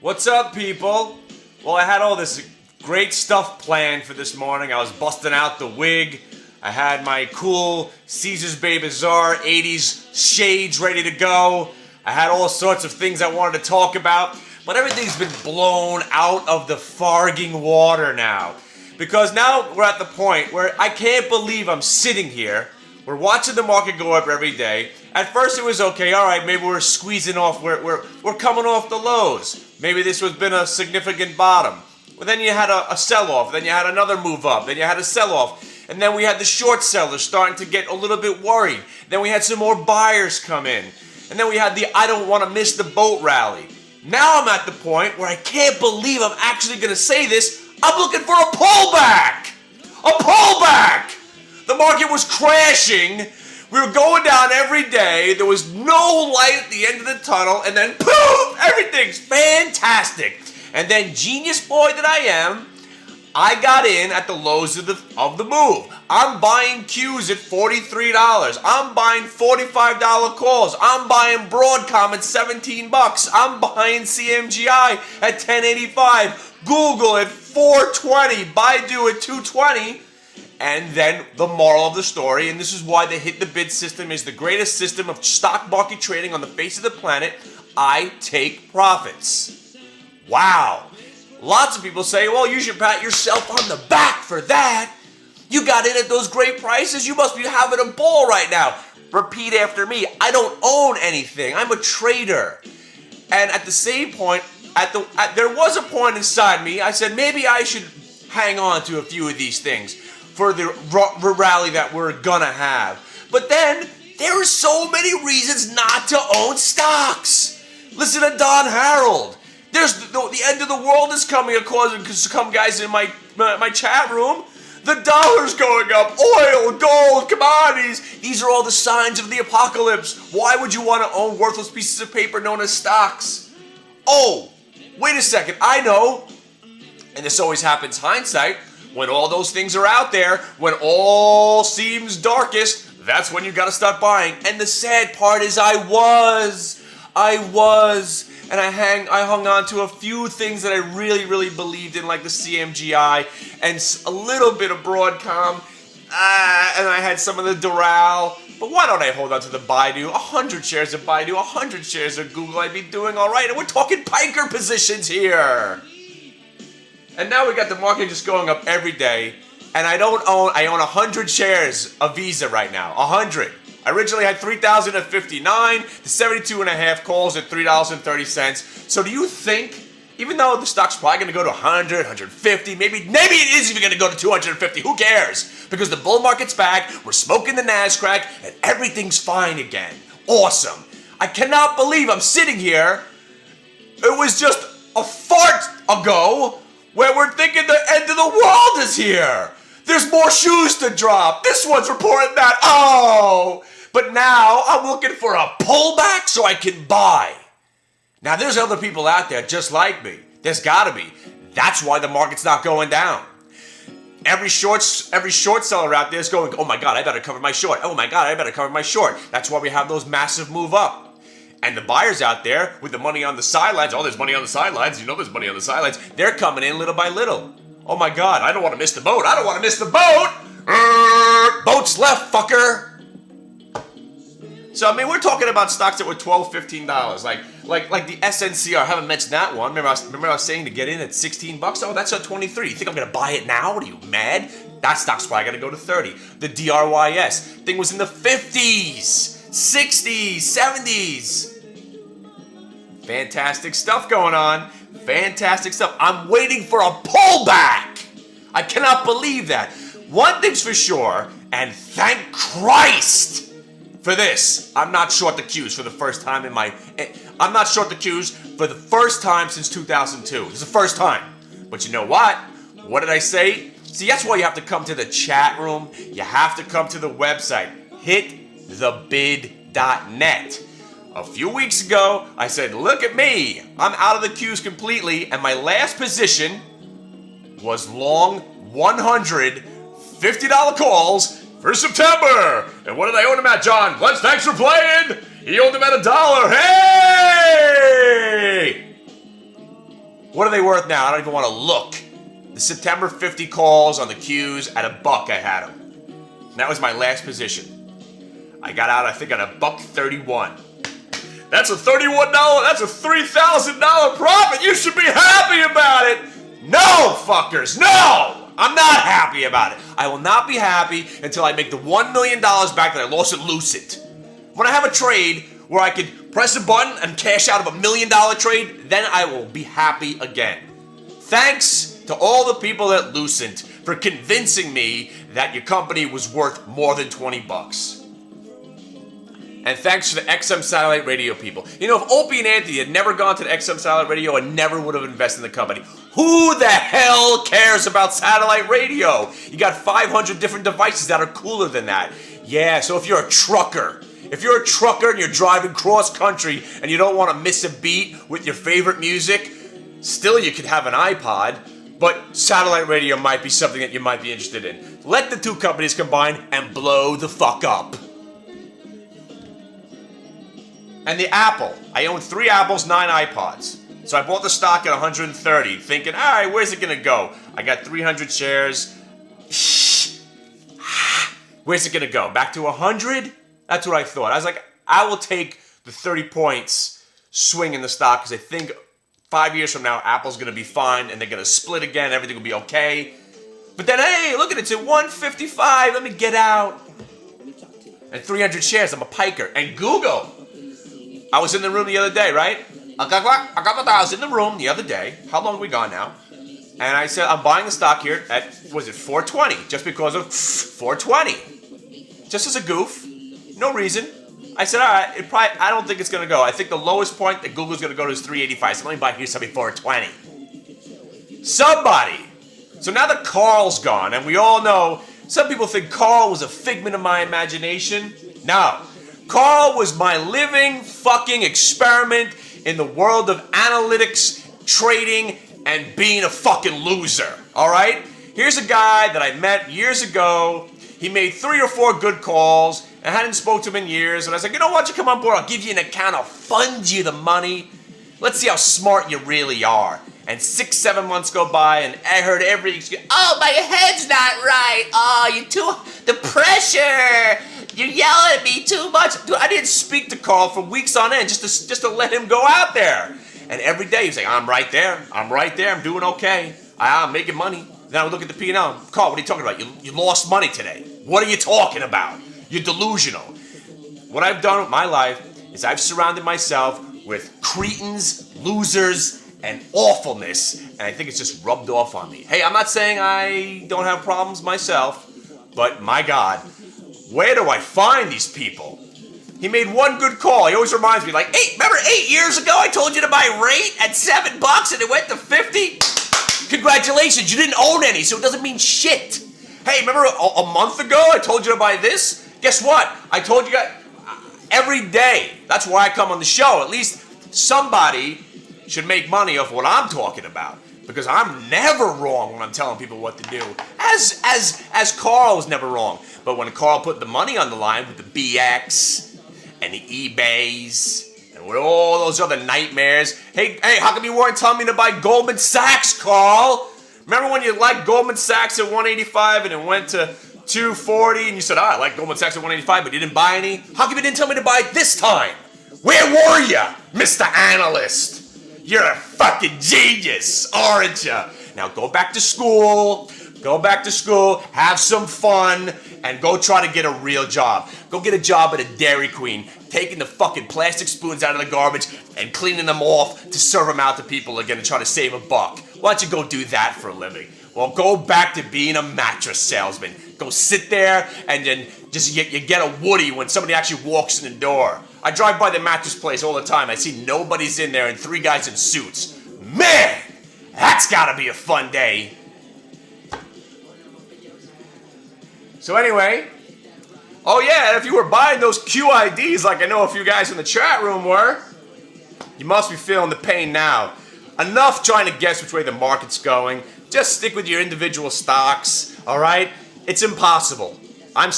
What's up, people? Well, I had all this great stuff planned for this morning. I was busting out the wig. I had my cool Caesar's Bay Bazaar 80s shades ready to go. I had all sorts of things I wanted to talk about, but everything's been blown out of the farging water now. Because now we're at the point where I can't believe I'm sitting here. We're watching the market go up every day. At first it was okay, all right, maybe we're squeezing off, we're coming off the lows. Maybe this has been a significant bottom. But then you had a sell-off, then you had another move up, then you had a sell-off. And then we had the short sellers starting to get a little bit worried. Then we had some more buyers come in. And then we had the I don't want to miss the boat rally. Now I'm at the point where I can't believe I'm actually going to say this. I'm looking for a pullback! A pullback! The market was crashing. We were going down every day. There was no light at the end of the tunnel. And then poof! Everything's fantastic. And then, genius boy that I am, I got in at the lows of the move. I'm buying Qs at $43. I'm buying $45 calls. I'm buying Broadcom at $17. I'm buying CMGI at $10.85. Google at $4.20. Baidu at $2.20. And then the moral of the story, and this is why the hit the bid system is the greatest system of stock market trading on the face of the planet. I take profits. Wow. Lots of people say, well, you should pat yourself on the back for that. You got in at those great prices. You must be having a ball right now. Repeat after me. I don't own anything. I'm a trader. And at the same point, there was a point inside me. I said, maybe I should hang on to a few of these things for the rally that we're gonna have. But then, there are so many reasons not to own stocks. Listen to Don Harold. There's the end of the world is coming, according to some guys in my chat room. The dollar's going up, oil, gold, commodities. These are all the signs of the apocalypse. Why would you want to own worthless pieces of paper known as stocks? Oh, wait a second, I know. And this always happens hindsight. When all those things are out there, when all seems darkest, that's when you got to start buying. And the sad part is I was. And I hung on to a few things that I really, really believed in, like the CMGI and a little bit of Broadcom, and I had some of the Doral. But why don't I hold on to the Baidu? 100 shares of Baidu, 100 shares of Google, I'd be doing all right. And we're talking piker positions here. And now we got the market just going up every day, and I own 100 shares of Visa right now, 100. I originally had 3,059, the 72 and a half calls at $3.30. So do you think, even though the stock's probably going to go to 100, 150, maybe it is even going to go to 250, who cares? Because the bull market's back, we're smoking the NASDAQ, and everything's fine again. Awesome. I cannot believe I'm sitting here. It was just a fart ago where we're thinking the end of the world is here. There's more shoes to drop. This one's reporting that. Oh! But now I'm looking for a pullback so I can buy. Now there's other people out there just like me. There's gotta be. That's why the market's not going down. Every short seller out there is going, oh my God, I better cover my short. Oh my God, I better cover my short. That's why we have those massive move up. And the buyers out there with the money on the sidelines, oh, there's money on the sidelines. You know there's money on the sidelines. They're coming in little by little. Oh my God, I don't want to miss the boat. I don't want to miss the boat. Boat's left, fucker. So, I mean, we're talking about stocks that were $12, $15. Like the SNCR. I haven't mentioned that one. Remember I was saying to get in at $16? Oh, that's at 23. You think I'm going to buy it now? What are you, mad? That stock's probably going to go to 30. The DRYS thing was in the 50s, 60s, 70s. Fantastic stuff going on. Fantastic stuff. I'm waiting for a pullback. I cannot believe that. One thing's for sure, and thank Christ for this. I'm not short the Qs for the first time I'm not short the Qs for the first time since 2002. It's the first time. But you know what? What did I say? See, that's why you have to come to the chat room. You have to come to the website. hitthebid.net. A few weeks ago, I said, look at me. I'm out of the Qs completely, and my last position was long 100 $50 calls for September. And what did I own him at, John? Let's thanks for playing. He owned him at $1. Hey! What are they worth now? I don't even want to look. The September 50 calls on the Qs at $1 I had them. And that was my last position. I got out, I think, at $1.31. That's a $31, that's a $3,000 profit. You should be happy about it. No, fuckers, no! I'm not happy about it. I will not be happy until I make the $1 million back that I lost at Lucid. When I have a trade where I could press a button and cash out of $1 million trade, then I will be happy again. Thanks to all the people at Lucent for convincing me that your company was worth more than 20 bucks. And thanks to the XM Satellite Radio people. You know, if Opie and Anthony had never gone to the XM Satellite Radio, I never would have invested in the company. Who the hell cares about satellite radio? You got 500 different devices that are cooler than that. Yeah, so if you're a trucker and you're driving cross country and you don't want to miss a beat with your favorite music, still you could have an iPod, but satellite radio might be something that you might be interested in. Let the two companies combine and blow the fuck up. And the Apple. I own 3 Apples, 9 iPods. So I bought the stock at 130, thinking, all right, where's it going to go? I got 300 shares. Where's it going to go? Back to 100? That's what I thought. I was like, I will take the 30 points swing in the stock because I think 5 years from now, Apple's going to be fine and they're going to split again. Everything will be okay. But then, hey, look at it. It's at 155. Let me get out. And 300 shares. I'm a piker. And Google. I was in the room the other day, right? I was in the room the other day. How long are we gone now? And I said, I'm buying the stock here at, was it 420? Just because of 420. Just as a goof. No reason. I said, all right, I don't think it's going to go. I think the lowest point that Google's going to go to is 385. So let me buy here something 420. Somebody. So now that Carl's gone, and we all know, some people think Carl was a figment of my imagination. No. Carl was my living fucking experiment in the world of analytics, trading, and being a fucking loser. Alright? Here's a guy that I met years ago. He made 3 or 4 good calls. I hadn't spoken to him in years. And I was like, you know what? You come on board. I'll give you an account. I'll fund you the money. Let's see how smart you really are. And 6, 7 months go by, and I heard every excuse. Oh, my head's not right. Oh, the pressure. You yell at me too much. Dude, I didn't speak to Carl for weeks on end just to let him go out there. And every day he's like, I'm right there. I'm doing okay. I'm making money. Then I would look at the P&L. Carl, what are you talking about? You lost money today. What are you talking about? You're delusional. What I've done with my life is I've surrounded myself with cretins, losers, and awfulness. And I think it's just rubbed off on me. Hey, I'm not saying I don't have problems myself, but my God, where do I find these people? He made one good call. He always reminds me, like, hey, remember 8 years ago I told you to buy rate at $7 and it went to 50? Congratulations, you didn't own any, so it doesn't mean shit. Hey, remember a month ago I told you to buy this? Guess what? I told you guys every day. That's why I come on the show. At least somebody should make money off what I'm talking about. Because I'm never wrong when I'm telling people what to do. As Carl was never wrong. But when Carl put the money on the line with the BX and the eBays and with all those other nightmares. Hey, how come you weren't telling me to buy Goldman Sachs, Carl? Remember when you liked Goldman Sachs at 185 and it went to 240 and you said, I like Goldman Sachs at 185, but you didn't buy any? How come you didn't tell me to buy it this time? Where were you, Mr. Analyst? You're a fucking genius, aren't you? Now go back to school, have some fun, and go try to get a real job. Go get a job at a Dairy Queen, taking the fucking plastic spoons out of the garbage and cleaning them off to serve them out to people again and try to save $1. Why don't you go do that for a living? Well, go back to being a mattress salesman. Go sit there and then just you get a Woody when somebody actually walks in the door. I drive by the mattress place all the time. I see nobody's in there and 3 guys in suits. Man, that's gotta be a fun day. So anyway, oh yeah, if you were buying those QIDs like I know a few guys in the chat room were, you must be feeling the pain now. Enough trying to guess which way the market's going. Just stick with your individual stocks, all right? It's impossible. I'm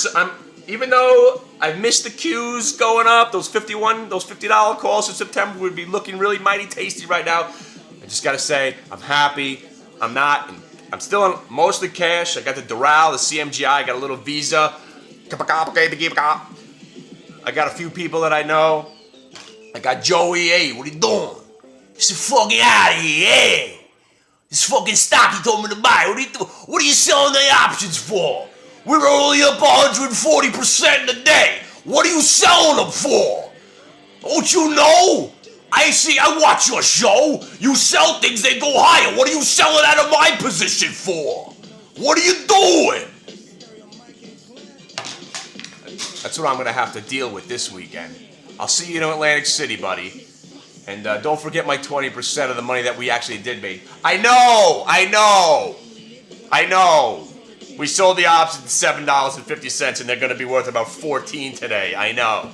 even though I've missed the Qs going up, those $50 calls in September would be looking really mighty tasty right now. I just gotta say, I'm happy. I'm still in mostly cash. I got the Doral, the CMGI, I got a little Visa. I got a few people that I know. I got Joey, hey, what are you doing? Get the fucking out of here, hey! This fucking stock he told me to buy. What are you selling the options for? We're only up 140% in a day. What are you selling them for? Don't you know? I watch your show. You sell things, they go higher. What are you selling out of my position for? What are you doing? That's what I'm going to have to deal with this weekend. I'll see you in Atlantic City, buddy. And don't forget my 20% of the money that we actually did make. I know. We sold the options at $7.50 and they're going to be worth about $14 today. I know.